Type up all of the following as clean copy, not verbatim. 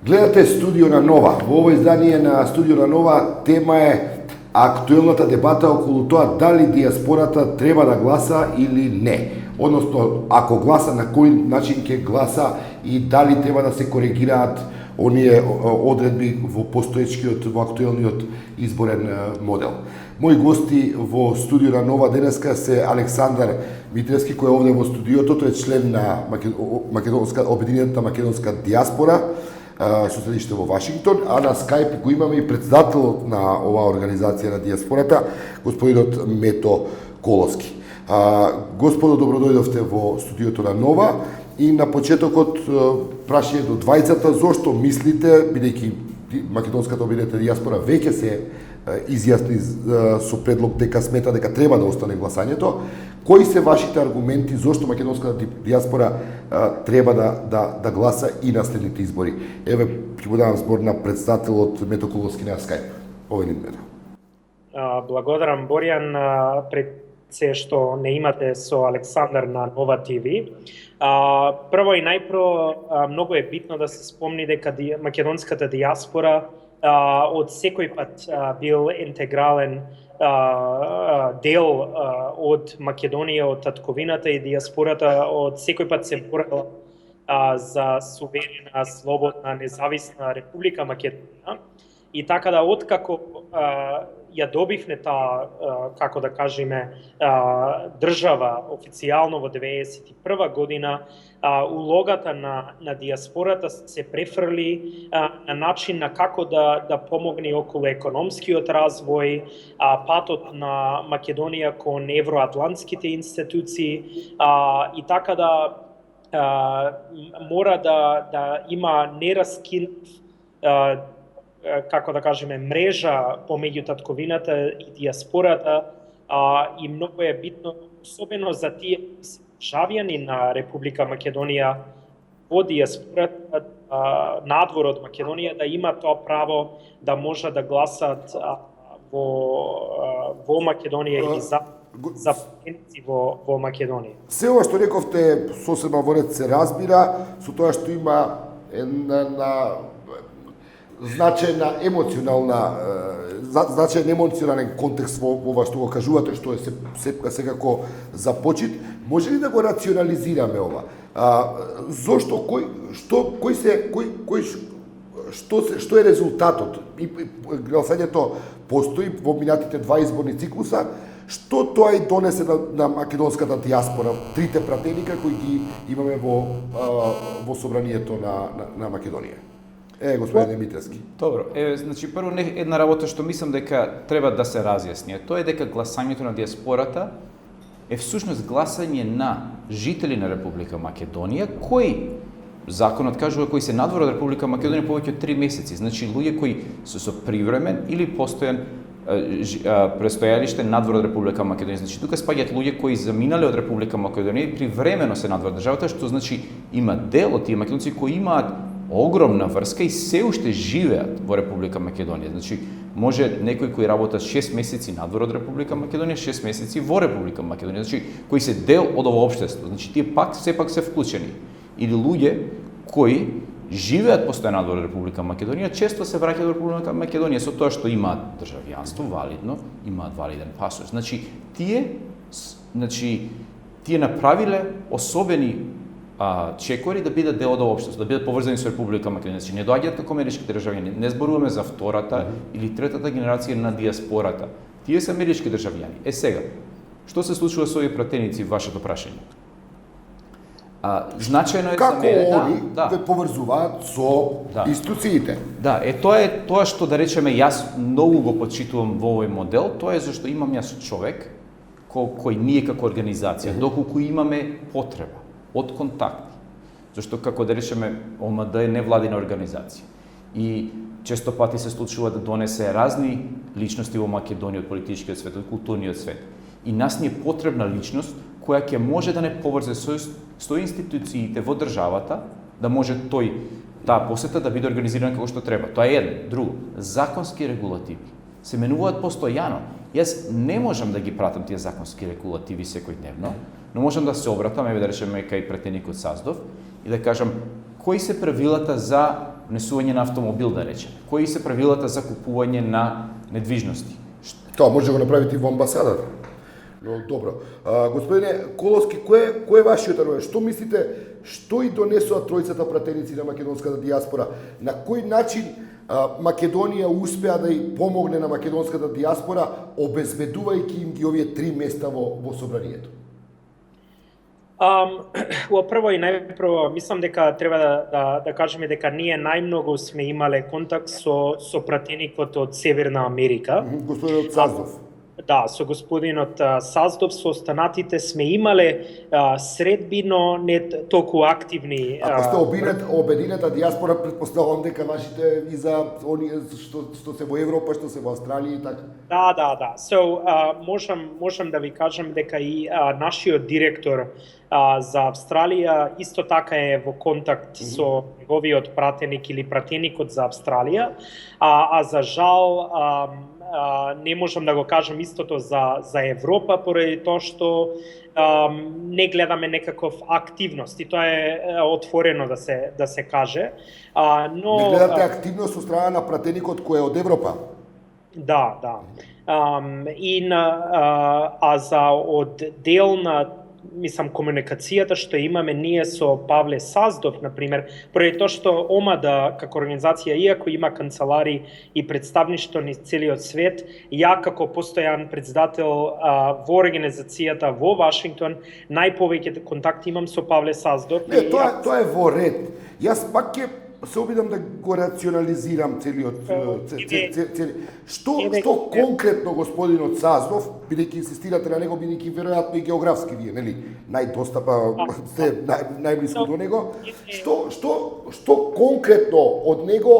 Гледате Студио на Нова. Во ово издание на Студио на Нова тема е актуелната дебата околу тоа дали диаспората треба да гласа или не. Односно, ако гласа, на кој начин ќе гласа и дали треба да се коригираат оние одредби во постоечкиот, во актуелниот изборен модел. Мои гости во Студио на Нова денеска се Александар Митревски, кој е овде во студиото, тој е член на Обединената македонска диаспора, со седиште во Вашингтон, а на Скайп го имаме и председателот на оваа организација на диаспората, господинот Мето Коловски. Господо, добродојдовте во студиото на Нова и на почетокот прашање до двајцата, зошто мислите, бидејќи македонската обединета диаспора веќе се изјасни со предлог дека смета дека треба да остане гласањето, кои се вашите аргументи зошто македонската диаспора треба да гласа и на следните избори? Еве, ќе го давам збор на представителот Мето Коловски на Скайп. Овој Мето. Благодарам, Боријан, пред се што не имате со Александар на Нова ТВ. Прво и најпро, многу е битно да се спомни дека македонската диаспора од секој пат бил интегрален дел од Македонија, од татковината и диаспората од секој пат се борела за суверена, слободна, независна Република Македонија. И така да откако ја добивме таа, како да кажеме, држава официјално во 1991 година, улогата на диаспората се префрли на начин на како да помогне околу економскиот развој, патот на Македонија кон евроатлантските институции и така да мора да има нераскинат, како да кажеме, мрежа помеѓу татковината и диаспората, и многу е битно, особено за тие државјани на Република Македонија во диаспората, надвор од Македонија, да има тоа право да може да гласат во Македонија или за патенти во Македонија. Се ова што рековте сосема во ред се разбира, со тоа што има една значајен емоционален контекст во ова што го кажувате, што е секако за почит. Може ли да го рационализираме ова? Зошто, што е резултатот? Гласањето постои во минатите два изборни циклуса. Што тоа и донесе на македонската диаспора, трите пратеника кои ги имаме во собранието на Македонија? Господин Митревски. Добро, значи прво една работа што мислам дека треба да се разјасни, тоа е дека гласањето на диаспората е всушност гласање на жители на Република Македонија, кои законот кажува кои се надвор од Република Македонија повеќе од 3 месеци, значи луѓе кои се со привремен или постојан престојалиште надвор од Република Македонија. Значи тука спаѓаат луѓе кои заминале од Република Македонија и привремено се надвор државата, што значи има дел од тие македонци кои имаат огромна врска и се уште живеат во Република Македонија. Значи, може некој кој работа 6 месеци надвор од Република Македонија, 6 месеци во Република Македонија, значи кои се дел од ова општество. Значи тие сепак се вклучени. Или луѓе кои живеат постојано надвор од Република Македонија, често се враќаат во Република Македонија со тоа што имаат државјанство валидно, имаат валиден пасош. Значи тие направиле особени чекори да бидат дел од општеството, да бидат поврзани со Република Македонија. Значи не доаѓаат како амерички државјани, не зборуваме за втората или третата генерација на диаспората. Тие се амерички државјани. Сега, што се случува со овие пратеници, вашето прашање? Значајно е за мене како они ве поврзуваат со институциите. Да, тоа што да речеме јас многу го почитувам во овој модел, тоа е зашто имам јас човек кој ние како организација, доколку имаме потреба од контакти. Зашто, како да речеме, ОМД е невладина организација. И често пати се случува да донесе разни личности во Македонија од политичкиот свет, од културниот свет. И нас ни е потребна личност која ќе може да не поврзе со институциите во државата, да може таа посета да биде организирана како што треба. Тоа е едно. Друго, законски регулативи се менуваат постојано. Јас не можам да ги пратам тие законски регулативи секојдневно, но можам да се обратам, да речеме, кај претеникот Саздов и да кажам кои се правилата за внесување на автомобил, да речеме? Кои се правилата за купување на недвижности? Тоа може да го направите и во амбасадата. Но добро. Господине Коловски, кој е вашиот аргумент? Што мислите, што и донесоа тројцата пратеници на македонската диаспора? На кој начин Македонија успеа да ја помогне на македонската диаспора, обезбедувајќи им ги овие 3 места во собранието? Прво и најпрво, мислам дека треба да кажеме дека ние најмногу сме имале контакт со пратеникот од Северна Америка. Господинот Саздов. Да, со господинот Саздов, со останатите сме имале средби, но не толку активни. Ако сте обединета диаспора, претпоставувам дека вашите и за оние што се во Европа, што се во Австралија и така. Да. So, можам да ви кажам дека и нашиот директор за Австралија исто така е во контакт со неговиот пратеник или пратеникот за Австралија, а за жал не можам да го кажам истото за Европа, поради тоа што не гледаме некаков активност и тоа е отворено да се каже. Но не гледате активност од страна на пратеникот кој е од Европа? Да. За дел на комуникацијата што имаме ние со Павле Саздов, например, поради тоа што ОМАДА како организација, иако има канцелари и представништво низ целиот свет, ја како постојан председател во организацијата во Вашингтон, најповеќе контакти имам со Павле Саздов. Не, тоа е во ред. Јас пак ќе се обидам да го рационализирам целиот Што конкретно господинот Саздов, бидејќи инсистирате на него, бидејќи веројатно и географски вие, нели, најдостапа сте најблиску до него, што конкретно од него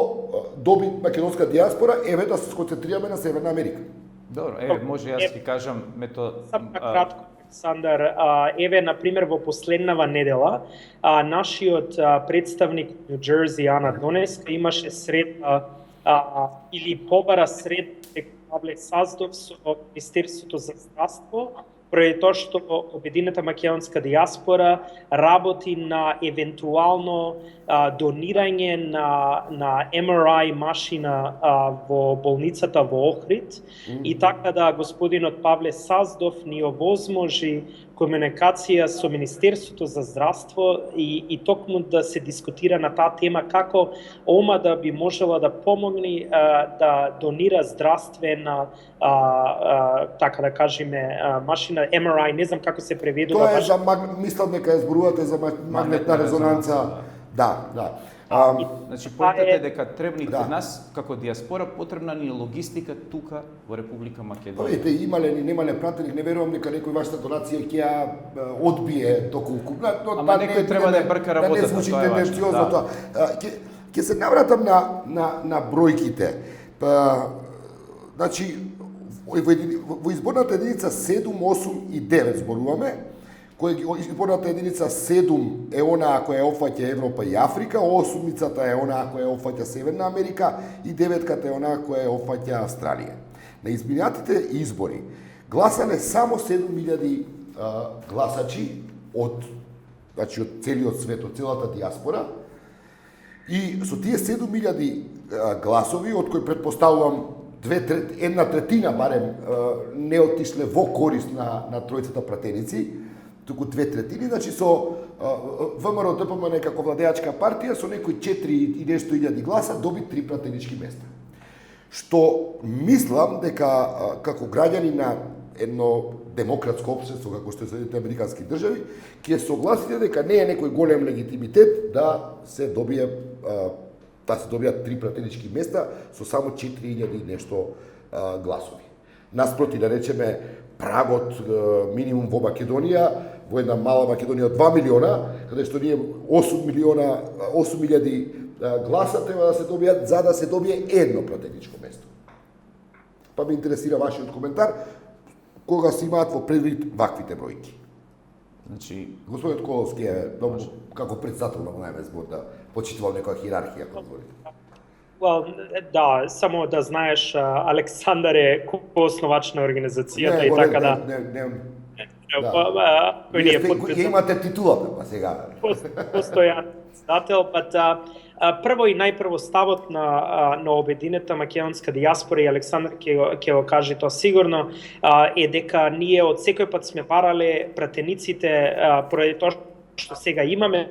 доби македонска диаспора, еве да се сконцентрираме на Северна Америка? Добро, може јас ќе кажам кратко. Александар, еве, например, во последнава недела, нашиот представник во Џерзи, Ана Донеска, имаше средба или побара средба преку Павле Саздов со Министерството за здравство, поради тоа што Обединета македонска диаспора работи на евентуално донирање на MRI машина во болницата во Охрид и така да господинот Павле Саздов ни овозможи комуникација со Министерството за здравство и токму да се дискутира на таа тема како ОМАДА би можела да помогне да донира здравствена така да кажеме машина MRI, не знам како се преведува. Тоа е за мислам дека зборувате за магнетна резонанца. Да. Значи, поентата е дека требни код нас, како диаспора, потребна ни логистика тука во Република Македонија. Видите, имале ни немале пратеник, не верувам дека некој вашата донација ќе ја одбие доколку. Ама некој треба да брка работата, да не звучи тенденциозно тоа. Ќе се навратам на бројките. Значи, во изборната единица 7, 8 и 9 зборуваме, изборната единица 7 е онаа која опфаќа Европа и Африка, 8-мицата е онаа која опфаќа Северна Америка и 9-ката е онаа која опфаќа Австралија. На изминатите избори гласале само 7.000 гласачи од целиот свет, од целата диаспора, и со тие 7.000 гласови, од кои претпоставувам една третина барем не отишле во корист на тројцата пратеници, туку 2/3, значи со ВМРО ДПМН како владеачка партија со некои 4 и нешто илјади гласа доби 3 пратенички места. Што мислам дека како граѓани на едно демократско општество како што е Соединетите американски држави, ќе согласите дека не е некој голем легитимитет да се добијат 3 пратенички места со само 4.000 нешто гласови. Наспроти, да речеме, прагот минимум во Македонија, во една мала Македонија од 2 милиона, каде што ние 8.000 гласа треба да се добијат за да се добие едно пратеничко место. Па ме интересира вашиот коментар, кога се имаат во предвид ваквите бројки. Значи, господинот Коловски е како председател на најме збор да почитувал некоја хиерархија како зборите. Да, само да знаеш, Александар е основач на организацијата и така да кој ни е Вие имате титулата, па сега. постојан председател, прво и најпрво ставот на обединета македонска дијаспора и Александар ќе го каже тоа сигурно, е дека ние од секој пат сме барале пратениците поради тоа што сега имаме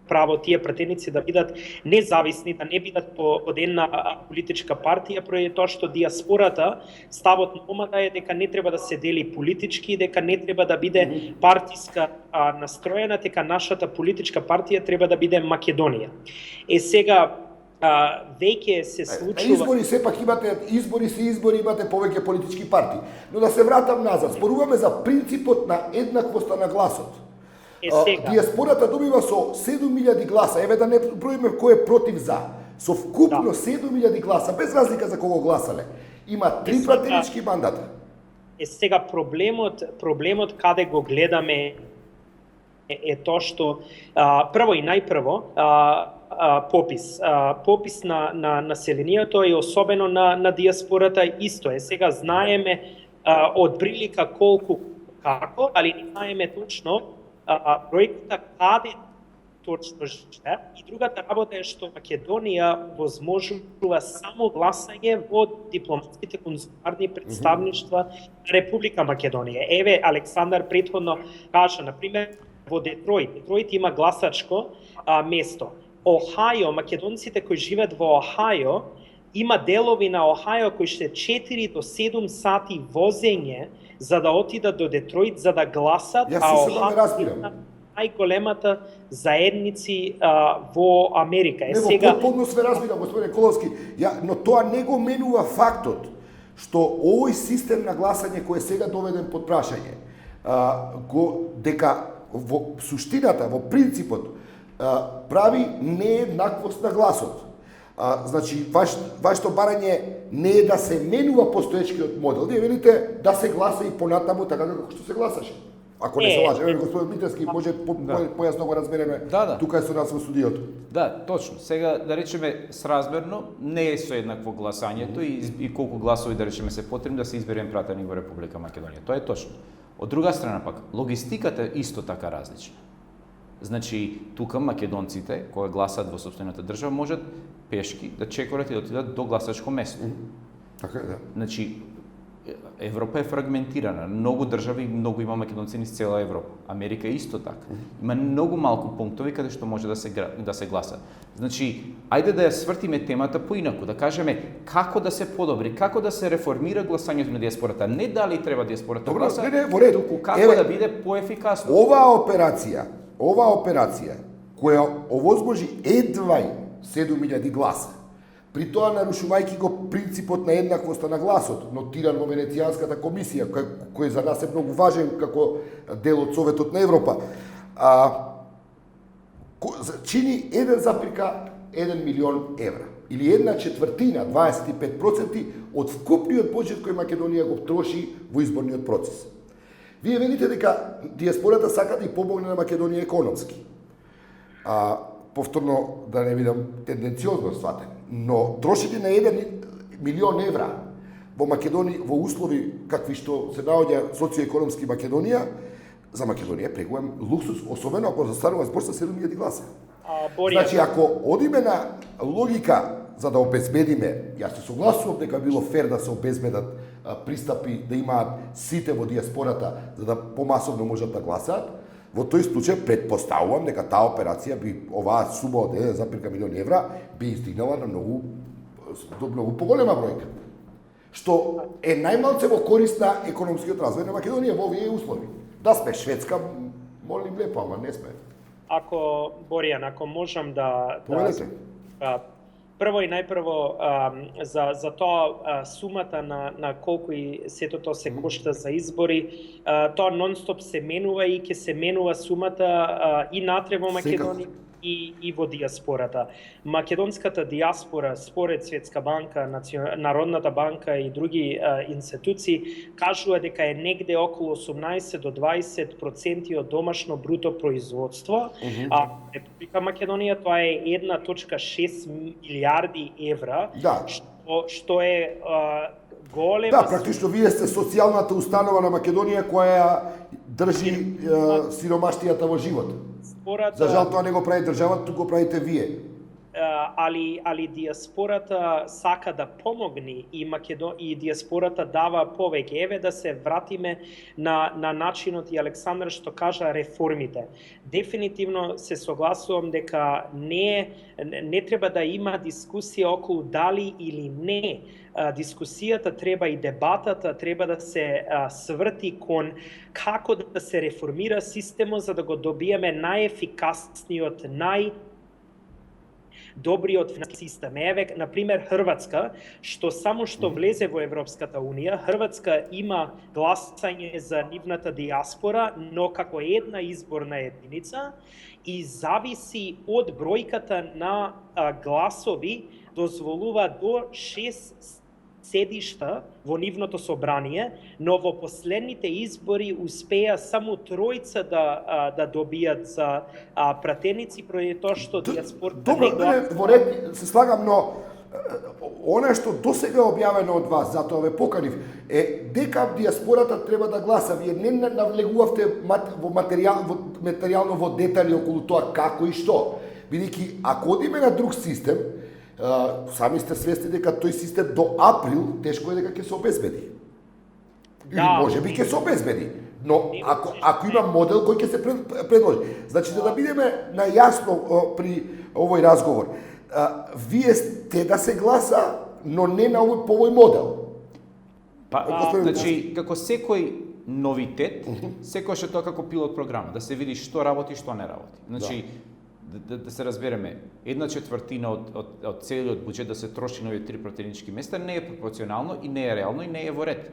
право тие пратеници да бидат независни, да не бидат под една политичка партија, поради тоа што дијаспората, ставот на омада е дека не треба да се дели политички, дека не треба да биде партиска настроена, дека нашата политичка партија треба да биде Македонија. Сега веќе се случува... Избори сепак имате, избори, имате повеќе политички партии. Но да се вратам назад, зборуваме за принципот на еднаквоста на гласот. Дијаспората добива со 7.000 гласа, еве да не броиме кој е против за, со вкупно 7.000 гласа, без разлика за кого гласале. Има 3 пратенички мандата. Сега проблемот каде го гледаме е тоа што прво и најпрво попис на населението и особено на дијаспората исто е. Сега знаеме од прилика колку како, али не знаеме точно бројката каде точно живее. И другата работа е што Македонија возможува само гласање во дипломатските конзуларни представништва на Република Македонија. Еве, Александар претходно кажа, например, во Детройт има гласачко место. Охајо, македонците кои живеат во Охајо, има делови на Охајо кои се 4 до 7 сати возење за да отидат до Детройт за да гласат, Охајо е најголемата заедници во Америка. Сега потполно све разбирам, господине Коловски, но тоа не го менува фактот што овој систем на гласање кој е сега доведен под прашање, дека во суштината, во принципот, прави нееднаквост на гласот. Значи, вашето барање не е да се менува постоечкиот модел. Вие велите да се гласа и понатаму така како што се гласаше. Ако не се лаже, господин Митерски, може појасно го разбереме, тука е со нас во студиото. Да, точно. Сега, да речеме, сразмерно, не е соеднакво гласањето и колку гласови, да речеме, се потребни да се изберем пратеник во Република Македонија. Тоа е точно. Од друга страна пак, логистиката е исто така различна. Значи, тука македонците, кои гласат во сопствената држава, можат пешки да чекорат и да отидат до гласачко место. Така е, да. Значи, Европа е фрагментирана. Многу држави, многу има македонци низ цела Европа. Америка е исто така. Има многу малку пунктови каде што може да се гласа. Значи, ајде да ја свртиме темата поинаку, да кажеме како да се подобри, како да се реформира гласањето на дијаспората. Не дали треба дијаспората да гласа, туку како да биде поефикасно. Ова операција која овозможи едвај 7.000 гласа, при тоа нарушувајќи го принципот на еднаквоста на гласот, нотиран во Венецијанската комисија, кој за нас е многу важен како дел од Советот на Европа, чини 1,1 милион евра, или 1/4, 25% од вкупниот буџет кој Македонија го троши во изборниот процес. Вие велите дека дијаспората сака да ја помогне на Македонија економски. Повторно, да не бидам тенденциозно сватен, но трошење на 1 милион евра во Македонија, во услови какви што се наоѓа социоекономски Македонија, за Македонија е прекувен луксус, особено ако застанува збор со 7.000 гласа. Значи, ако одиме на логика за да обезбедиме, јас се согласувам дека било фер да се обезбедат пристапи, да имаат сите во дијаспората, за да помасовно можат да гласаат, во тој случај претпоставувам дека таа операција би, оваа сума од 1,1 милион евра, би издигнала на многу поголема бројка. Што е најмалце во корист на економскиот развој на Македонија во овие услови. Да сме Шведска, молим лепо, ама не сме. Ако можам да прво и најпрво за тоа сумата на колку и сето тоа се кошта за избори, тоа нон-стоп се менува и ќе се менува сумата и натре во Македонија и во дијаспората. Македонската дијаспора, според Светска банка, Народната банка и други институции, кажува дека е негде околу 18 до 20% од домашно бруто производство, а Република Македонија тоа е 1,6 милиарди евра, што е голема... Да, практично вие сте социјалната установа на Македонија која држи сиромаштијата во живот. Спората, За жал тоа не го прави државата, туку го правите вие. али диаспората сака да помогне и диаспората дава повеќе. Еве да се вратиме на начинот и Александар што кажа реформите. Дефинитивно се согласувам дека не треба да има дискусија околу дали или не. Дискусијата треба и дебатата треба да се сврти кон како да се реформира системот за да го добиеме најефикасниот, добриот систем. Еве, например, Хрватска, што влезе во Европската Унија, Хрватска има гласање за нивната диаспора, но како една изборна единица и зависи од бројката на гласови, дозволува до 6 седишта во нивното собрание, но во последните избори успеа само тројца да добијат за пратеници, поради тоа што диаспората Добро, во ред се слагам, но она што досега објавено од вас, затоа ве поканив, е дека диаспората треба да гласа. Вие не навлегувавте во материјално во детали околу тоа како и што. Бидејќи ако одиме на друг систем, сами сте свесни дека тој систем до април тешко е дека ќе се обезбеди. Или можеби ќе се обезбеди, но ако има модел кој ќе се предложи. Значи да бидеме најасно при овој разговор, вие сте да се гласа, но не на по овој модел. Значи, како секој новитет, секојаш е тоа како пилот програма, да се види што работи и што не работи. Значи, да се разбереме, 1/4 од целиот буџет да се троши на овие 3 пратенички места не е пропорционално и не е реално и не е во ред.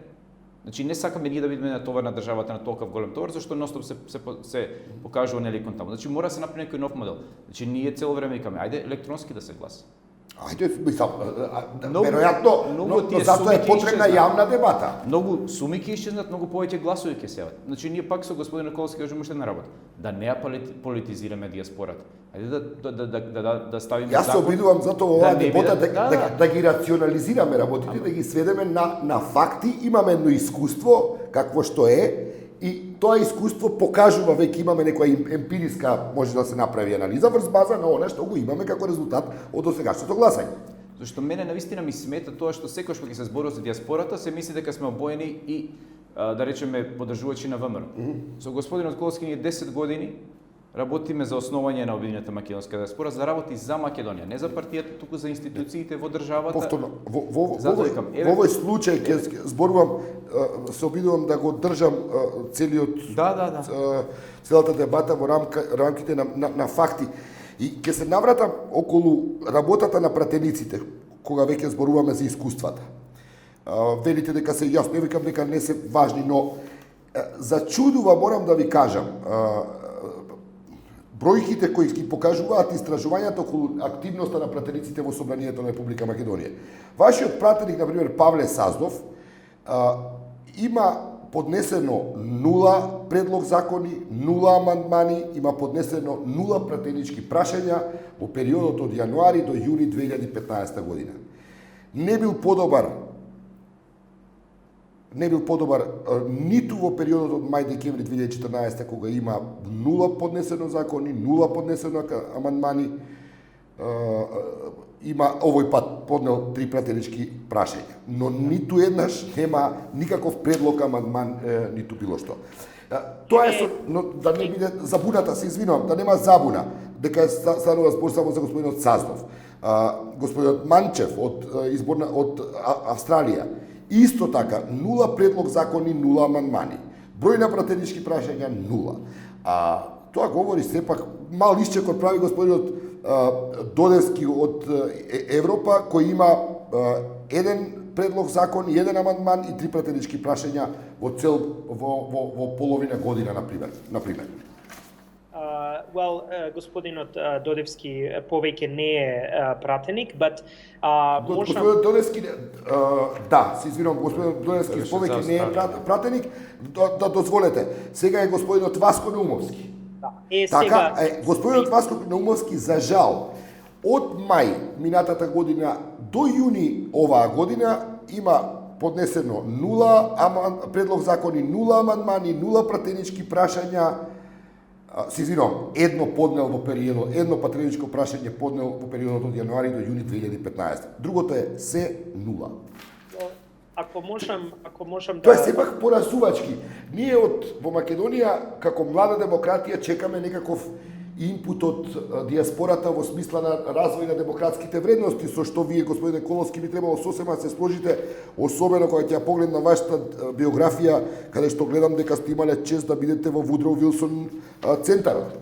Значи не сакаме ние да бидеме на товар на државата на толков голем товар, зашто ностоп се покажува неликонтабилно. Значи мора да се направи некој нов модел. Значи ние цело време викаме ајде електронски да се гласа. Ајде, веројатно, но затоа е потребна јавна дебата. Многу суми ќе исчезнат, многу повеќе гласови ќе сеат. Значи ние пак со господин Николски кажеме уште една работа. Да не политизираме диаспората. Ајде да ставиме Јас се обидувам затоа оваа дебата да ги рационализираме работите, да ги сведеме на факти, имаме едно искуство какво што е и тоа искуство покажува веќе имаме некоја емпириска, може да се направи анализа врз база на она што го имаме како резултат од досегашното гласање. Зашто мене навистина ми смета тоа што секогаш кога се зборува за диаспората се мисли дека сме обоени и да речеме поддржувачи на ВМРО. Со господинот Колски ние 10 години работиме за основање на Обединета македонска диаспора, за работи за Македонија, не за партијата, туку за институциите во државата. Повторно, во овој случај ќе зборувам, се обидувам да го држам целиот целата дебата во рамките на факти. И ќе се навратам околу работата на пратениците, кога веќе зборуваме за искуствата. Велите дека се, јас не викам дека не се важни, но зачудува, морам да ви кажам, бројките кои ги покажуваат истражувањата околу активноста на пратениците во Собранието на Република Македонија. Вашиот пратеник, например, Павле Саздов, има поднесено 0 предлог закони, 0 амандмани, има поднесено 0 пратенички прашања во периодот од јануари до јуни 2015 година. Не бил подобар ниту во периодот од мај-декември 2014 кога има 0 поднесено закони, 0 поднесено амандмани, има овој пат поднел 3 пратенички прашања, но ниту еднаш нема никаков предлог амандман ниту било што. Тоа е но да не биде забуната, се извинувам, да нема забуна дека станува збор само за господинот Саздов. Господинот Манчев од Австралија исто така 0 предлог закони, 0 амандмани. Број на пратенички прашања 0. Тоа говори сепак мал исчекот прави господинот Додевски од Европа, кој има еден предлог закон, еден амандман и 3 пратенички прашања во половина година, например. Господинот Додевски повеќе не е пратеник, but Господинот Додевски, да, се извинувам, господинот Додевски повеќе не е пратеник, да дозволете. Сега е господинот Васко Наумовски. Така, господинот Васко Наумовски, за жал, од мај минатата година до јуни оваа година има поднесено нула предлог закони, нула амандмани, нула пратенички прашања. Се извинувам, едно поднел во периодот, едно пратеничко прашање поднел во периодот од јануари до јуни 2015. Другото е се нула. Ако можам Тоа е сепак поразувачки. Ние во Македонија како млада демократија чекаме некаков инпут од диаспората во смисла на развој на демократските вредности, со што вие, господине Коловски, би требало сосема да се сложите, особено кога ќе ја погледна вашата биографија, каде што гледам дека сте имале чест да бидете во Вудроу Вилсон центарот.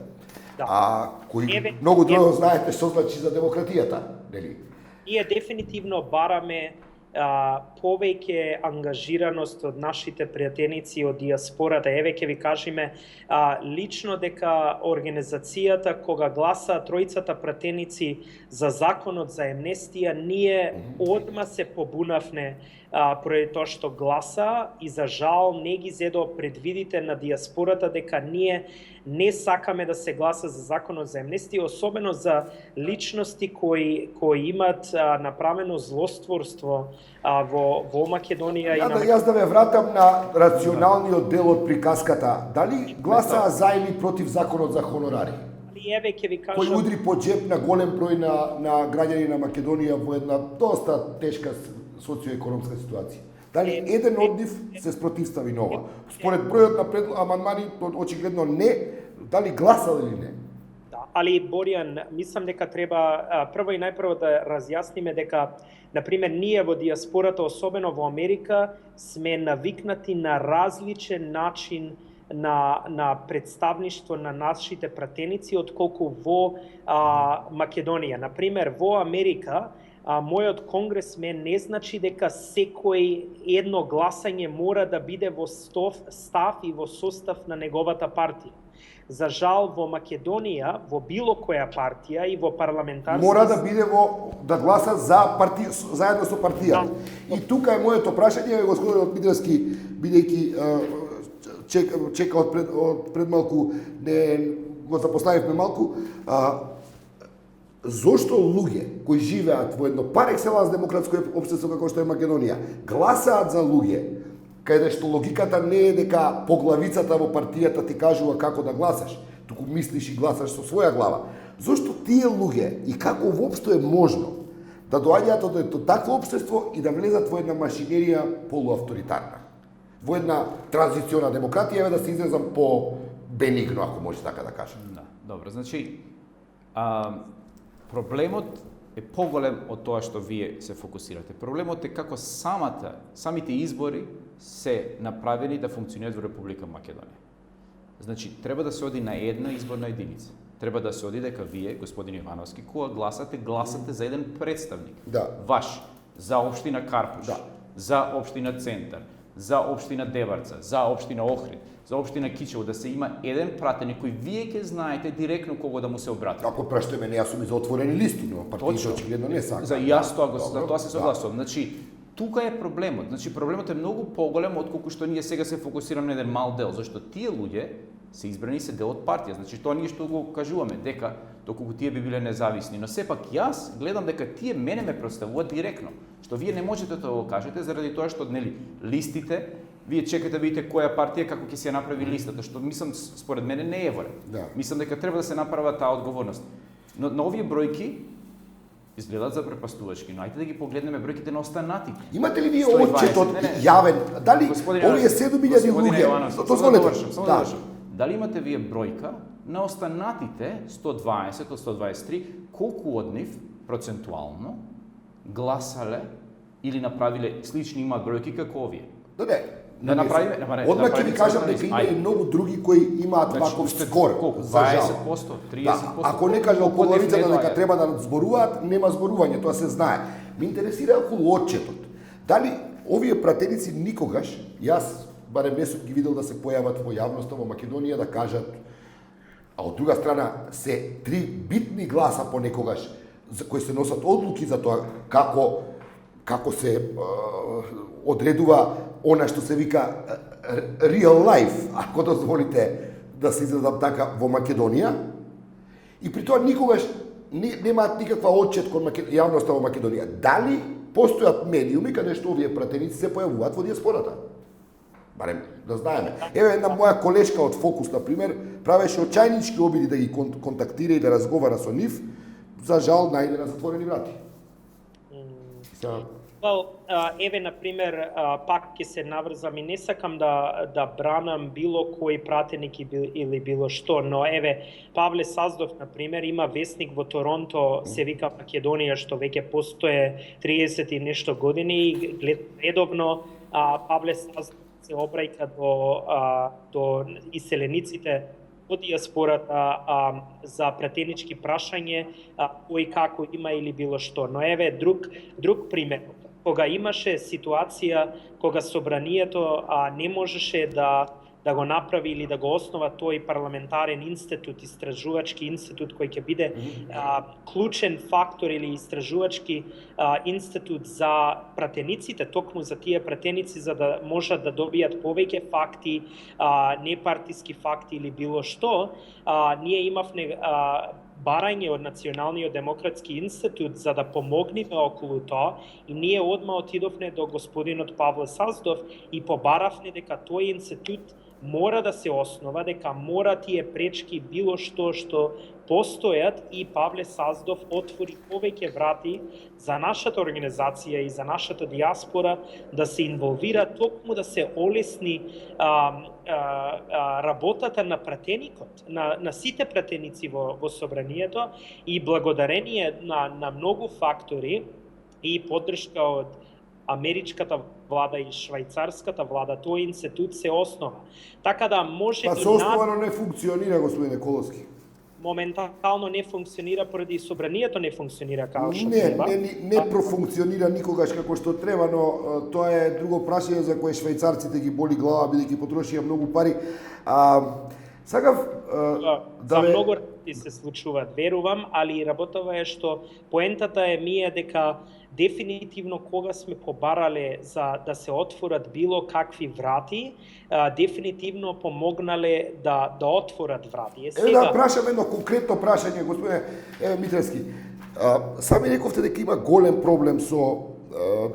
Да. Кој многу добро знаете што значи за демократијата, нели? Ние дефинитивно бараме повеќе ангажираност од нашите пријателници од диаспората. Еве ќе ви кажеме лично дека организацијата кога гласа тројцата пратеници за законот за амнестија, ние одма се побунавне поради тоа што гласа и за жал не ги зедо предвидите на диаспората дека ние не сакаме да се гласа за законот за амнестија, особено за личности кои имат направено злостворство во Македонија. Јас да ве вратам на рационалниот дел од приказката. Дали гласаа за или против законот за хонорари? Еве ќе ви кажам, кој удри по джеп на голем број на граѓани на Македонија во една доста тешка социоекономска ситуација. Дали еден од нив се спротивстави на ова? Според бројот на амандмани, очигледно не, дали гласал или не? Да, али Боријан, мислам дека треба прво и најпрво да разјасниме дека, например, ние во диаспората, особено во Америка, сме навикнати на различен начин на представништво на нашите пратеници отколку во Македонија. Например, во Америка, мојот конгресмен не значи дека секој едно гласање мора да биде во став и во состав на неговата партија. За жал, во Македонија, во било која партија и во парламентарски... Мора да биде да гласа заедно со партија. Да. И тука е моето прашање, господинот Мидревски, бидејќи чека од пред малку, не го запоставивме малку, зошто луѓе кои живеат во едно пар екселанс демократско општество како што е Македонија, гласаат за луѓе каде што логиката не е дека поглавицата во партијата ти кажува како да гласаш, туку мислиш и гласаш со своја глава. Зошто тие луѓе и како воопшто е можно да доаѓаат до такво општество и да влезат во една машинерија полуавторитарна, во една транзициона демократија, еве да се изразам по бенигно, ако може така да кажам. Да, добро, значи проблемот е поголем од тоа што вие се фокусирате. Проблемот е како самите избори се направени да функционираат во Република Македонија. Значи, треба да се оди на една изборна единица. Треба да се оди дека вие, господин Ивановски, кога гласате за еден представник. Да. Ваш, за општина Карпуш, да. За општина Центар, за општина Деварца, за општина Охрид, за општина Кичево, да се има еден пратеник кој вие ќе знаете директно кого да му се обратите. Ако праштаме, не, јас сум и за отворени листи, но партиите очигледно не сака. За јас тоа се согласувам. Значи, тука е проблемот. Значи, проблемот е многу поголем отколку што ние сега се фокусираме на еден мал дел, зашто тие луѓе се избрани се дел од партија. Значи, тоа ние што го кажуваме дека доколку тие би биле независни, но сепак јас гледам дека тие мене ме представуваат директно, што вие не можете да го кажете заради тоа што листите вие чекате да видите која партија како ќе се направи листата, што мислам според мене не е воле. Да. Мислам дека треба да се направи таа одговорност. Но на овие бројки изгледаат запрепастувачки, но ајде да ги погледнеме бројките на останатите. Имате ли вие отчетот јавен? Дали овие 7.000 луѓе? Дозволете. Дали имате вие бројка на останатите 120 од 123, колку од нив процентуално гласале или направиле слични имаат бројки како овие? Да направиме. Одма ќе ви кажам дека има и многу други кои имаат ваков скор. Колку? 20%, 30%? Ако не кажа половицата дека треба да зборуваат, нема зборување, тоа се знае. Ме интересира околу отчетот. Дали овие пратеници никогаш, јас барем не сум ги видел да се појават во јавноста во Македонија да кажат, а од друга страна се три битни гласа понекогаш за кои се носат одлуки за тоа како се одредува она што се вика real life, ако дозволите да се изразам така, во Македонија. И при тоа никогаш немаат никаква отчет кон јавноста во Македонија. Дали постојат медиуми каде што овие пратеници се појавуваат во диаспората. Барем да знаеме. Еве една моја колешка од Фокус, на пример, правеше очајнички обиди да ги контактира и да разговара со нив, за жал најде на затворени врати. Еве, например, пак ќе се наврзам и не сакам да бранам било кој пратеник или било што, но еве, Павле Саздов, например, има весник во Торонто, се вика Македонија, што веќе постоje 30 и нешто години и редовно Павле Саздов се обраќа до иселениците од диаспората за пратенички прашање кој како има или било што. Но еве друг пример. Кога имаше ситуација кога собранието не можеше да го направи или да го основа тој парламентарен институт, истражувачки институт кој ќе биде клучен фактор или истражувачки институт за пратениците, токму за тие пратеници, за да можат да добијат повеќе факти, непартиски факти или било што, ние имавме барање од Националниот демократски институт за да помогнеме околу тоа и ние одма отидовме до господинот Павле Саздов и побаравме дека тој институт мора да се основа, дека мора тие пречки било што постојат и Павле Саздов отвори повеќе врати за нашата организација и за нашата диаспора да се инволвира, токму да се олесни работата на пратеникот, на сите пратеници во собранието и благодарение на многу фактори и поддршка од америчката влада и швајцарската влада, тој институт се основа. Така да може се основано не функционира, господине Коловски. Моментално не функционира поради собранието не функционира како што треба. Не профункционира никогаш како што треба, но тоа е друго прашање за кое швајцарците ги боли глава бидејќи потрошија многу пари. Сакав за многу работи се случуваат, верувам, али работава е што поентата е дека дефинитивно кога сме побарале за да се отворат било какви врати, дефинитивно помогнале да отворат врати. Да прашам едно конкретно прашање, господине Митрески. Сами рековте дека има голем проблем со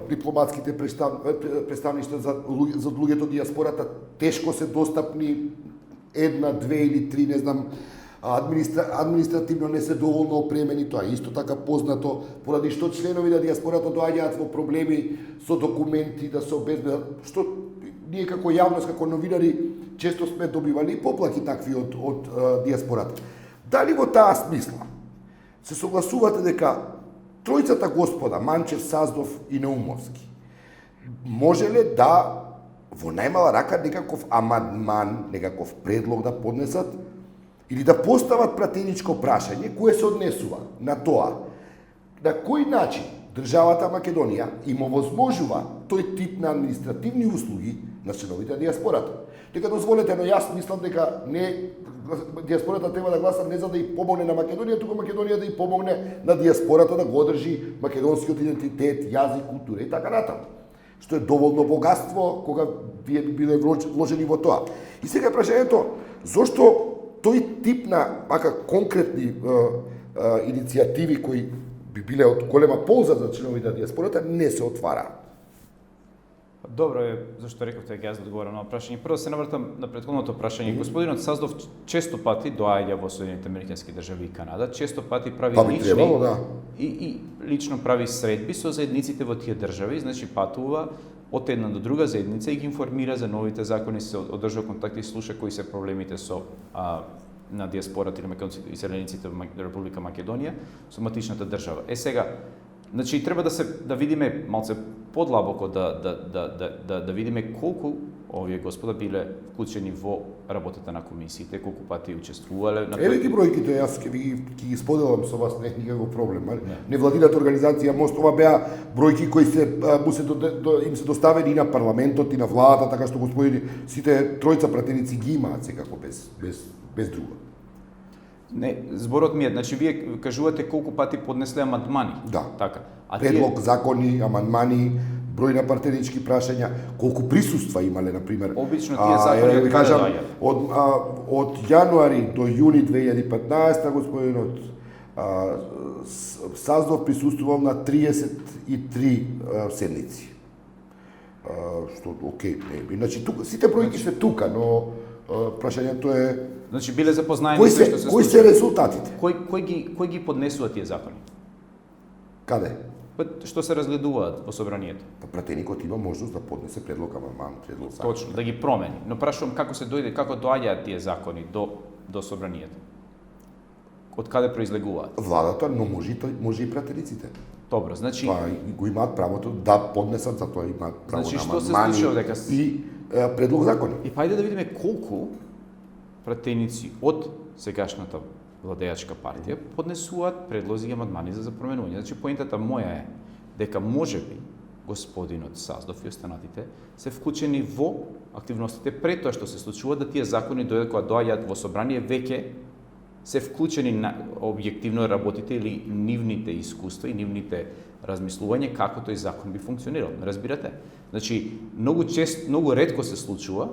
дипломатските представништва за луѓето диаспората, тешко се достапни, една, две или три, не знам, административно не се доволно опремени, тоа е исто така познато, поради што членови на диаспората доаѓаат во проблеми со документи, да се обезбедат, што ние како јавност, како новинари, често сме добивали поплаки такви од диаспората. Дали во таа смисла се согласувате дека тројцата господа, Манчев, Саздов и Наумовски, можеле да во најмала рака некаков амандман, некаков предлог да поднесат или да постават пратеничко прашање кое се однесува на тоа на кој начин државата Македонија им овозможува тој тип на административни услуги на членовите на диаспората. Дека дозволете, но јас мислам дека диаспората треба да гласа не за да ја помогне на Македонија, туку Македонија да ја помогне на диаспората да го одржи македонскиот идентитет, јазик, култура и така натаму. Што е доволно богатство кога вие биле вложени во тоа. И сега прашањето, зошто тој тип на конкретни иницијативи кои би биле од голема полза за членовите на диаспората не се отвара? Добро е, зашто рековте дека јас да одговорам на прашање. Прво се навртам на претходното прашање. Господинот Саздов често пати доаѓа во Соединените американски држави и Канада, често пати прави лични и лично прави средби со заедниците во тие држави, значи патува од една до друга заедница и ги информира за новите закони, се одржува контакти и слуша кои се проблемите со на диаспората или македонците и селениците во Република Македонија со матичната држава. Сега, значи треба да видиме малце подлабоко да видиме колку овие господа биле вклучени во работата на комисиите, колку пати учествувале. Еве ги бројките, јас ќе ги споделам со вас, не е никаков проблем. Невладината организација Мост, ова беа бројки кои им се доставени и на парламентот и на владата, така што господини сите тројца пратеници ги имаат секако без друго. Не, зборот ми е, значи вие кажувате колку пати поднесле амандмани. Да. Така. Предлог, закони, амандмани, број на пратенички прашања, колку присуства имале, например. Обично тие закони од јануари до јуни 2015 господинот Саздов присуствувал на 33 седници. Што окей, не. Иначе тука сите бројки се тука, но прашањето е Значи биле запознаени кои се резултатите? Кој ги поднесува тие закони? Каде? Што се разгледуваат во собранието? Пратеникот има можност да поднесе предлог амандман, предлог закон. Точно, да ги промени. Но прашувам како доаѓаат тие закони до собранието? Од каде произлегуваат? Владата, но може и пратениците. Добро, значи Па го имаат правото да поднесат, за тоа имаат право Значи, на што се амандмани случува дека и предлог закони. И па ајде да видиме колку пратеници од сегашната владеачка партија поднесуваат предлози и амандмани за променување. Значи поентата моја е дека можеби господинот Саздов и останатите се вклучени во активностите пред тоа што се случува, да тие закони кога доаѓаат во собрание веќе се вклучени на објективно работите или нивните искуства и нивните размислување како тој закон би функционирал. Разбирате? Значи, многу ретко се случува,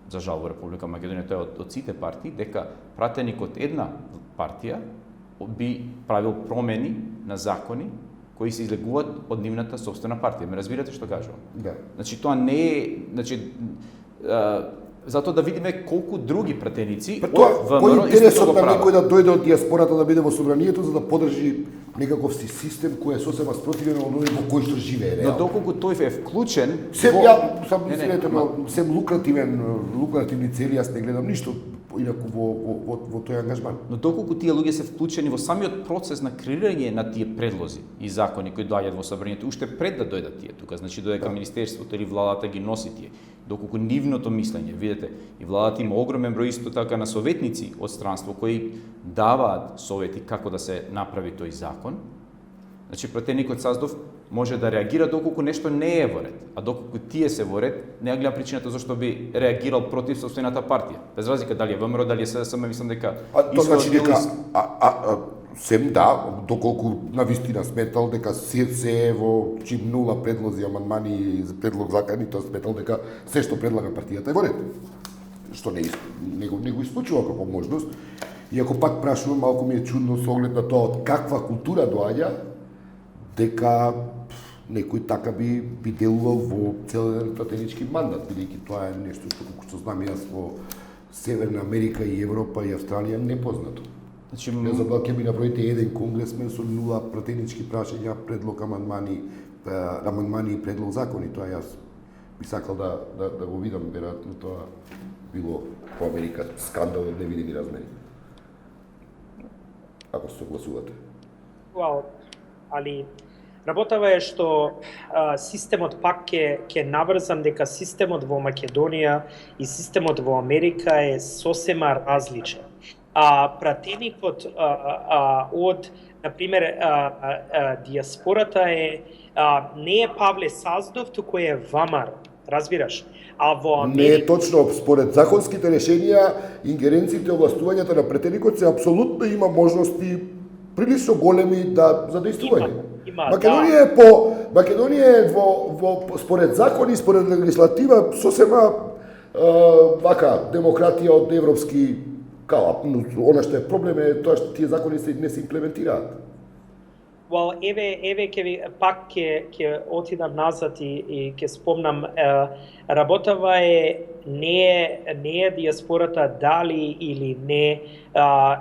за жал во Република Македонија, тоа од сите партии, дека пратеник од една партија би правил промени на закони кои се излегуваат од нивната собствена партија. Ме разбирате што кажувам? Да. Значи, тоа не е... Значи, затоа да видиме колку други пратеници Па тоа, од кој ВМРО интересот на некој да дојде од диаспората да биде во собранието за да подржи некаков систем кој е сосема спротивен од оној во кој што живее реално. Но доколку тој е вклучен сем лукративни цели, јас не гледам ништо инаку во тој ангажман. Но доколку тие луѓе се вклучени во самиот процес на креирање на тие предлози и закони кои доаѓаат во собранието уште пред да дојдат тие тука, значи додека министерството или владата ги носи тие, доколку нивното мислење, видите, и владата има огромен број исто така на советници од странство кои даваат совети како да се направи тој закон. Значи пратеникот Саздов може да реагира доколку нешто не е во ред, а доколку тие се во ред, не ја гледам причината зашто би реагирал против собствената партија. Без разлика дали е ВМРО, дали е СДСМ, мислам дека Тоа значи дека сем да, доколку навистина сметал дека се е во чим нула предлози, амандмани за предлог закони, тоа сметал дека се што предлага партијата е во ред. Што не го исклучува како можност. Иако пак прашувам, малку ми е чудно со оглед на тоа од каква култура доаѓа, дека некој така би делувал во целен пратенички мандат, бидејќи тоа е нешто што, колку што знам јас, во Северна Америка и Европа и Австралија непознато. Значи, Не забрал ќе ми наброите еден конгресмен со нула пратенички прашања, предлог амандмани и предлог закони. Тоа јас би сакал да го видам, веројатно тоа било во Америка скандал од невидими размери. Ако се согласувате. Али работава е што системот пак ќе наврзам дека системот во Македонија и системот во Америка е сосема различен. Пратеникот од, например, диаспората не е Павле Саздов, туку е ВМРО, разбираш? А во Америка... Не е точно, според законските решенија, ингеренциите, овластувањата на пратеникот се апсолутно има можности прилично големи за действување. Македонија е во според закони, според легислатива сосема вака демократија од европски калап. Она што е проблем е тоа што тие закони не се имплементираат. Еве ќе отидам назад и ќе спомнам, работава не е диаспората дали или не,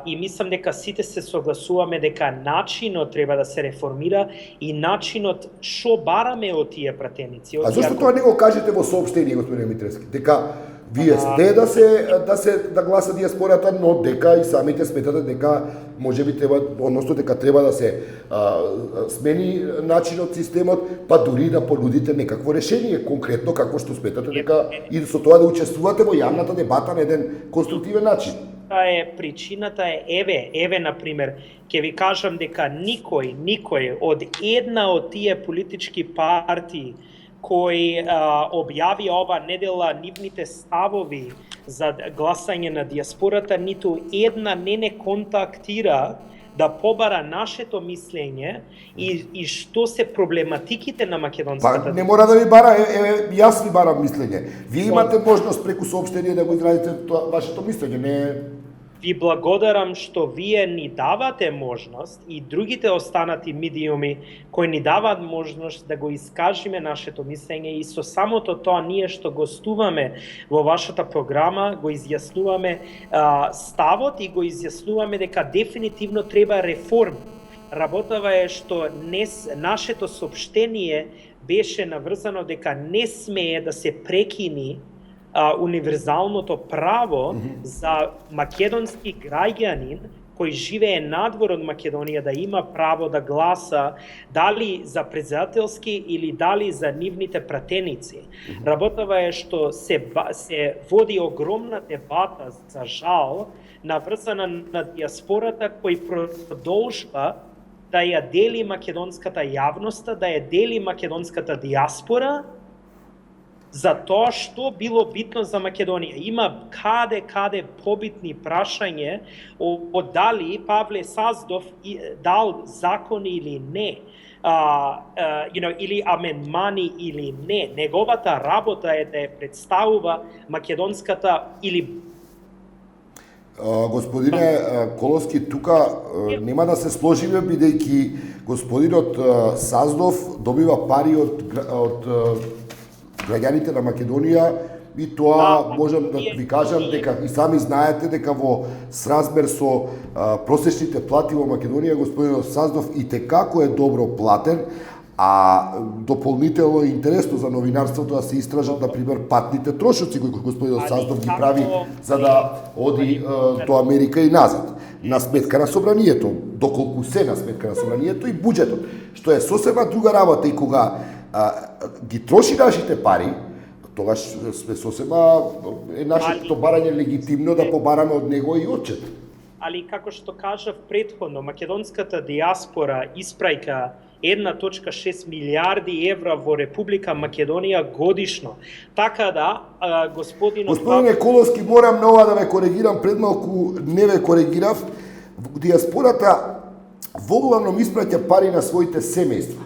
и мислам дека сите се согласуваме дека начинот треба да се реформира и начинот што бараме од тие пратеници. А зашто тоа не го кажете во соопштение, господин Митрески, дека вие сте да гласа диаспората, но дека и самите сметате дека можеби треба, односно дека треба да се смени начинот, системот, па дури да понудите некакво решение конкретно како што сметате дека и со тоа да учествувате во јавната дебата на еден конструктивен начин. Причината е еве например, ќе ви кажам дека никој од една од тие политички партии кои објави ова недела нивните ставови за гласање на диаспората, ниту една не контактира да побара нашето мислење и што се проблематиките на македонската. Па не мора да ви бара, јас ви барам мислење. Вие имате можност преку соопштение да го изразите вашето мислење, не Ви благодарам што вие ни давате можност и другите останати медиуми кои ни даваат можност да го искажиме нашето мислење и со самото тоа ние што гостуваме во вашата програма го изјаснуваме ставот и го изјаснуваме дека дефинитивно треба реформи. Работава е што нашето соопштение беше наврзано дека не смее да се прекини универзалното право за македонски граѓанин кој живее надвор од Македонија да има право да гласа дали за председателски или дали за нивните пратеници. Работава е што се води огромна дебата, за жал, наврзана на диаспората кој продолжува да ја дели македонската јавност, да ја дели македонската диаспора, за тоа што било битно за Македонија. Има каде побитни прашање о дали Павле Саздов дал закони или не, или амендмани или не. Неговата работа е да ја представува македонската или Господине Коловски, тука нема да се сложиме, бидејќи господинот Саздов добива пари од граѓаните на Македонија и тоа можам да ви кажам дека и сами знаете дека во сразмер со просечните плати во Македонија господинот Саздов и текако е добро платен, а дополнително интересно за новинарството да се истражат, например, патните трошоци кои господинот Саздов ги прави за да оди до Америка и назад, на сметка на собранието, доколку се на сметка на собранието и буџетот, што е сосема друга работа и кога ги троши нашите пари, тогаш сме сосема нашето барање легитимно да побараме од него и отчет. Али како што кажав претходно, македонската диаспора испраќа 1.6 милиарди евра во Република Македонија годишно. Така да, Господине Коловски, морам на ова да ве коригирам, пред малку не ве коригирав. Диаспората воглавном испраќа пари на своите семејства.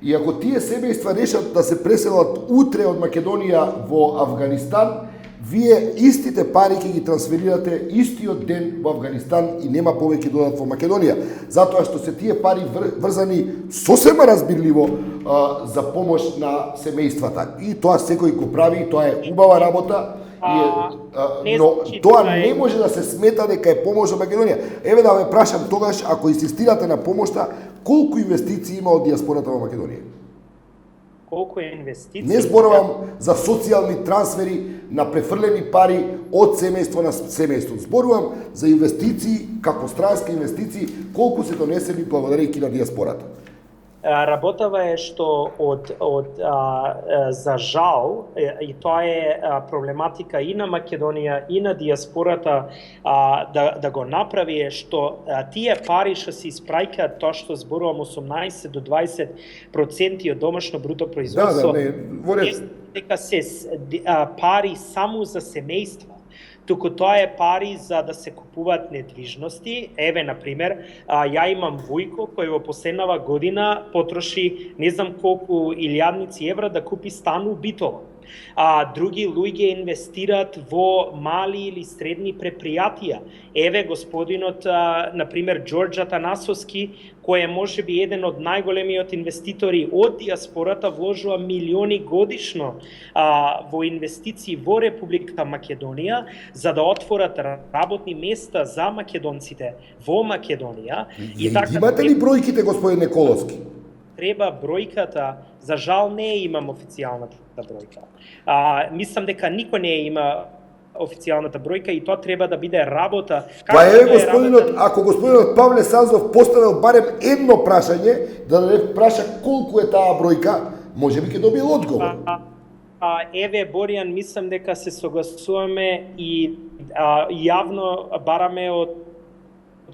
И ако тие семејства решат да се преселат утре од Македонија во Авганистан, вие истите пари ќе ги трансферирате истиот ден во Авганистан и нема повеќе додат во Македонија. Затоа што се тие пари врзани сосема разбирливо за помош на семејствата. И тоа секој го прави, тоа е убава работа, но тоа не може да се смета дека е помош за Македонија. Еве да ве прашам тогаш, ако инсистирате на помошта, колку инвестиции има од диаспората во Македонија? Колку е инвестиции? Не зборувам за социјални трансфери на префрлени пари од семејство на семејство. Зборувам за инвестиции, како странски инвестиции, колку се донесени благодарејќи на диаспората. Работава е што за жал, и тоа е проблематика и на Македонија и на диаспората да го направи е што тие пари што се испраќаат, тоа што зборувам 18 до 20% од домашно бруто производство, дека се пари само за семејства, туку тоа е пари за да се купуваат недвижности. Еве, например, ја имам вујко кој во последнава година потроши не знам колку илјадници евра да купи стан у Битола. Други луѓе инвестираат во мали или средни предпријатија. Еве господинот, например, Ѓорѓ Атанасовски, кој е можеби еден од најголемиот инвеститори од диаспората, вложува милиони годишно во инвестиции во Република Македонија за да отворат работни места за македонците во Македонија. И така, имате ли бројките, господине Коловски? Треба бројката, за жал не имам официјалната бројка. Мислам дека никој не има официјалната бројка и тоа треба да биде работа. Па господинот, ако господинот Павле Саздов поставил барем едно прашање, да не праша колку е таа бројка, можеби ќе добие одговор. Еве, Боријан, мислам дека се согласуваме и јавно бараме од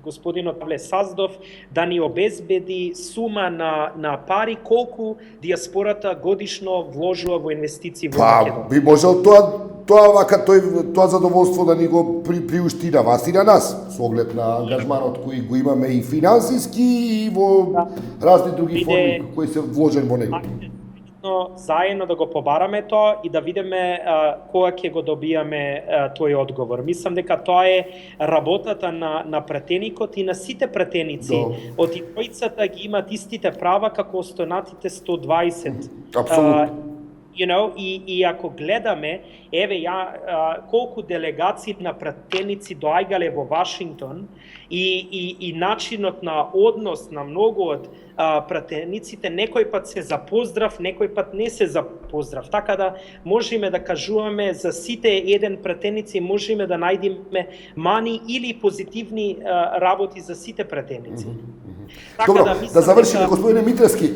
господинот Павле Саздов да ни обезбеди сума на пари колку диаспората годишно вложува во инвестиции во Македонија. Би можел тоа задоволство да ни го приушти на вас и на нас, со оглед на ангажманот кој го имаме и финансиски и во разни други форми кои се вложени во него. заедно да го побараме тоа и да видиме кога ќе го добиеме тој одговор. Мислам дека тоа е работата на пратеникот и на сите пратеници. Од тројцата ги имат истите права како останатите 120. Апсолутно. И ако гледаме, колку делегации на пратеници доаѓале во Вашингтон и начинот на однос на многу од пратениците, некој пат се за поздрав, некој пат не се за поздрав. Така да можеме да кажуваме за сите еден пратеници, можеме да најдеме мани или позитивни работи за сите пратеници. Така добро, да завршиме, господине Митревски.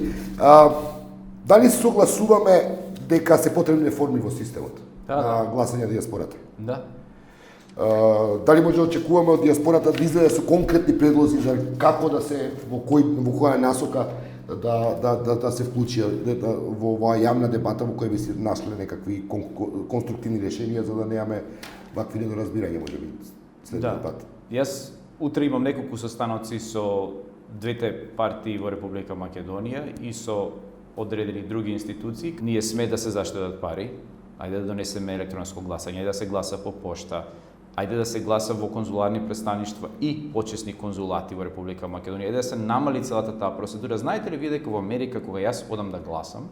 Дали согласуваме дека се потребни реформи во системот на гласање на дијаспората? Да. Дали може да очекуваме од дијаспората да излезе со конкретни предлози за како да се во која насока да се вклучи во оваа јавна дебата во која би се нашле некакви конструктивни решенија за да немаме вакви недоразбирања можеби следниот пат? Јас утре имам неколку состаноци со двете партии во Република Македонија и со одредени други институции. Ние сме да се заштедат пари, ајде да донесеме електронско гласање, ајде да се гласа по пошта, ајде да се гласа во конзуларни представништва и почесни конзулати во Република Македонија, ајде да се намали целата таа процедура. Знаете ли вие дека во Америка, кога јас одам да гласам,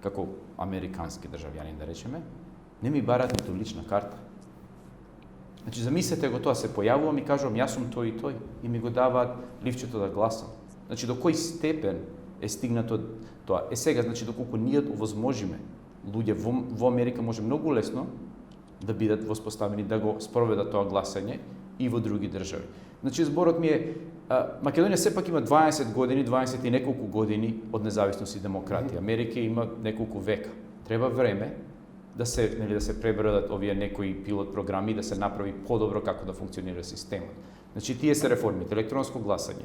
како американски државјанин да речеме, не ми бараат ниту лична карта. Значи, замислете го тоа, се појавувам и кажувам јас сум тој и тој и ми го даваат ливчето да гласам. Значи, до кој степен е стигнато тоа. Сега, значи, доколку ние овозможиме луѓе во Америка може многу лесно да бидат воспоставени да го спроведат тоа гласање и во други држави. Значи, зборот ми е, Македонија сепак има 20 години, 20 и неколку години од независност и демократија. Америка има неколку века. Треба време да се пребродат овие некои пилот програми и да се направи подобро како да функционира системот. Значи, тие се реформите, електронско гласање.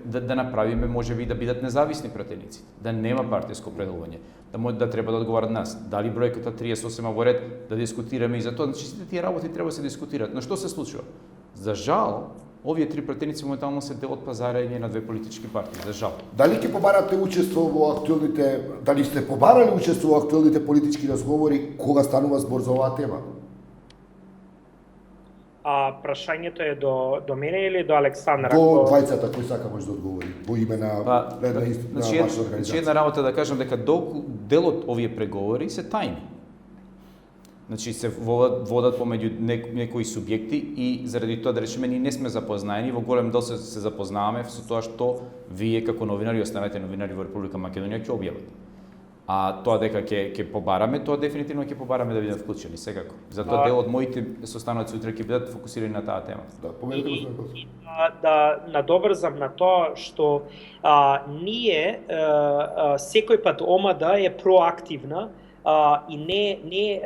Да направиме, можеби, да бидат независни пратеници, да нема партиско пределување, да треба да одговарат нас. Дали бројката 38 во ред, да дискутираме и за тоа. Значи, сите тие работи треба да се дискутираат. Но што се случува? За жал, овие три пратеници моментално се дел од пазарење на две политички партии, за жал. Дали ќе побарате учество во актуелните, дали сте побарали учество во актуелните политички разговори кога станува збор за оваа тема? Прашањето е до мене или до Александра? До двајцата, кој сака може да одговори во име на вашата организација. Една работа да кажам дека дел од овие преговори се тајни. Значи се водат помеѓу некои субјекти и заради тоа да речеме ние не сме запознаени, во голем дел се запознаваме со тоа што вие како новинари и останалите новинари во Република Македонија ќе објават. А тоа дека ќе побараме, тоа дефинитивно ќе побараме да бидат вклучени секако. Затоа дел од моите состаноци утре ќе бидат фокусирани на таа тема. Да надоврзам на тоа што ние секој пат омада е проактивна и не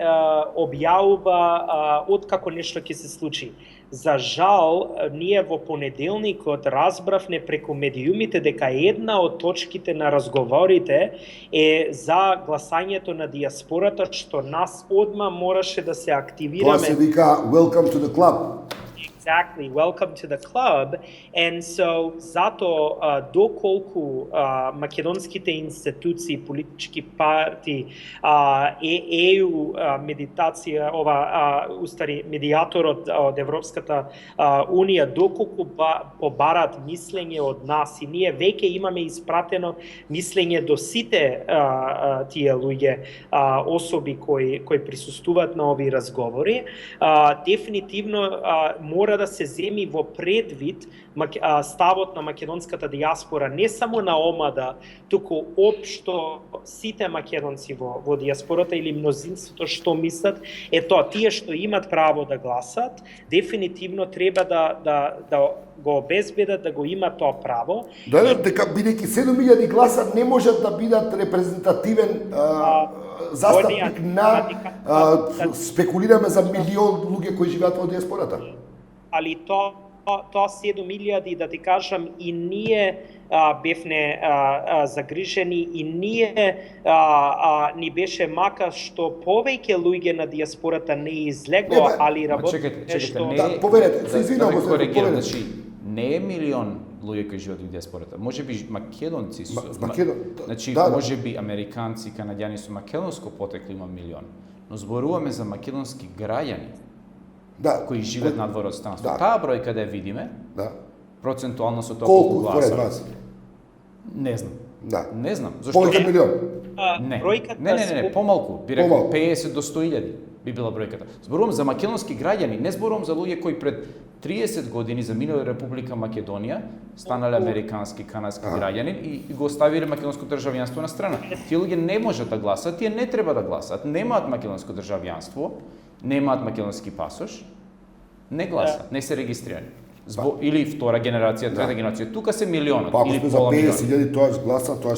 објавува откако нешто ќе се случи. За жал, ние во понеделникот разбравме преку медиумите дека една од точките на разговорите е за гласањето на дијаспората, што нас одма мораше да се активираме. Тоа се вика Welcome to the Club. Exactly, welcome to the club. And so, зато доколку македонските институции, политички партии, ЕУ, медитација, медијаторот од Европската Унија, доколку побарат мислење од нас и ние веќе имаме испратено мислење до сите тие луѓе, особи кои присуствуваат на овие разговори, дефинитивно мора да се земи во предвид ставот на македонската дијаспора, не само на омада, туку општо сите македонци во дијаспората или мнозинството што мислат, тоа тие што имат право да гласат, дефинитивно треба да го обезбедат да го имат тоа право. Дека бидејќи 7000 гласа не можат да бидат репрезентативен застапник на спекулираме за милион луѓе кои живеат во дијаспората. Али тоа 7000, да ти кажам, и ние бевне загрижени и ние ни беше мака што повеќе луѓе на дијаспората не излегоа, али работи Чекайте, поверете, се извинувам, повеќе. Значи, не е милион луѓе кои живеат во диаспората. Можеби македонци су, значи да. можеби американци, канаѓани со македонско потекло има милион, но зборуваме за македонски граѓани кои живеат надвор од странство. Таа бројка да ја видиме, процентуално со тоа колку според вас? Не знам. Не знам. Зошто? Повеќе милион? Не, помалку. Би рекол 50 до 100.000 би била бројката. Зборувам за македонски граѓани, не зборувам за луѓе кои пред 30 години заминале Република Македонија, станале американски, канадски граѓани и го оставиле македонско државјанство на страна. Тие луѓе не можат да гласат, тие не треба да гласат, немаат македонско државјанство, немаат македонски пасош, не гласат, не се регистрирани. Или втора генерација, трета генерација, тука се милионот или пола милион. Ако сме за 50.000 тоа гласа, тоа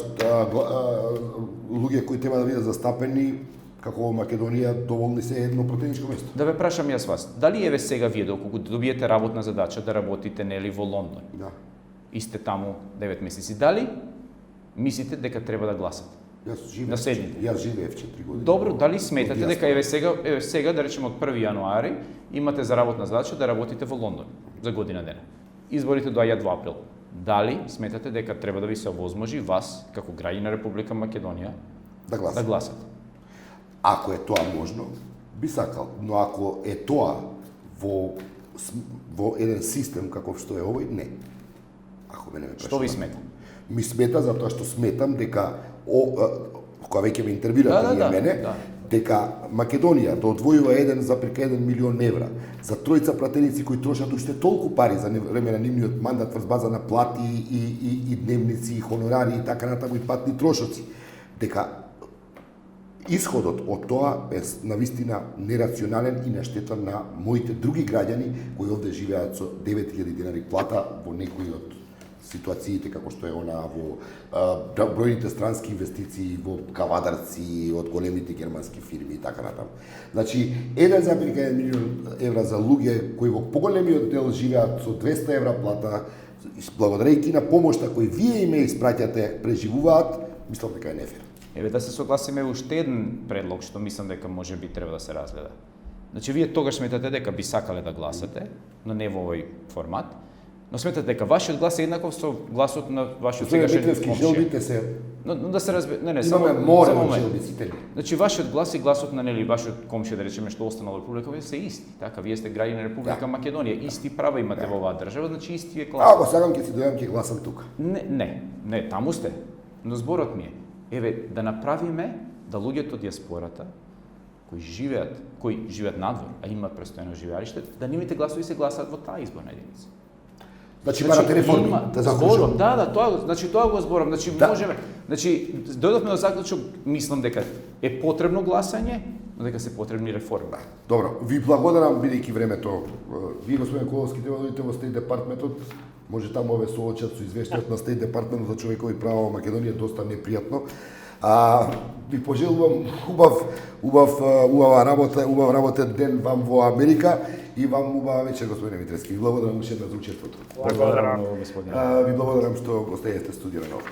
луѓе кои треба да бидат застапени како во Македонија доволни се едно пратеничко место. Да ве прашам јас вас, дали еве сега вие доколку добиете работна задача да работите нели во Лондон? И сте таму 9 месеци, дали мислите дека треба да гласате? Јас живеев 4 години. Добро, дали сметате дека еве сега да речеме од 1 јануари имате за работна задача да работите во Лондон за година дена. Изборите доаѓаат во април. Дали сметате дека треба да ви се овозможи вас како граѓани на Република Македонија да гласате? Ако е тоа можно, би сакал, но ако е тоа во еден систем каков што е овој, не. Ако мене ме прашува. Што ви смета? Ми смета затоа што сметам дека кога веќе ме интервирате мене, дека Македонија да одвојува 1,1 милион евра за тројца пратеници кои трошат уште толку пари за време на нивниот мандат врз база на плати и дневници, и хонорари и така натаму и патни трошоци, дека исходот од тоа е навистина нерационален и на штета на моите други граѓани кои овде живеат со 9.000 денари плата во некои од ситуациите како што е она во бројните странски инвестиции во кавадарци од големите германски фирми и така натаму. Значи 1,1 милион евра за луѓе кои во поголемиот дел живеат со 200 евра плата, благодарејќи на помошта кој вие им испраќате, преживуваат, мислам дека е нефер. Еве да се согласиме уште еден предлог што мислам дека можеби треба да се разгледа. Значи вие тогаш сметате дека би сакале да гласате, но не во овој формат. Но сметате дека вашиот глас е еднаков со гласот на вашиот сегашен комшија. Желбите се. Но да се разбере, имаме море од желбиците. Значи вашиот глас и гласот на нели вашиот комшија да речеме што останал во Република се исти, така вие сте граѓани на Република Македонија, исти права имате во оваа држава, значи исти е глас. Ако сакам ќе си дојдам ќе гласам тука. Не, таму сте. Но зборот ми е, еве да направиме да луѓето од диаспората кои живеат надвор, а имаат престојано живеалиште, да нивните гласови се гласаат во таа изборна единица. Значи барате реформи, да закружам. Тоа го зборам, можеме. Значи дојдовме до заклучок, мислам дека е потребно гласање, но дека се потребни реформи. Добро, ви благодарам бидејќи времето. Вие господин Коловски треба да дојдете во Стейт департментот. Може таму ве соочат со извештајот на Стейт департментот за човекови права во Македонија, доста непријатно. Ви пожелувам убава работен ден вам во Америка и вам убава вечер, господине Митревски. Ви благодарам уште за учеството. Благодарам, господине. Ви благодарам што гостејте студио на Нова.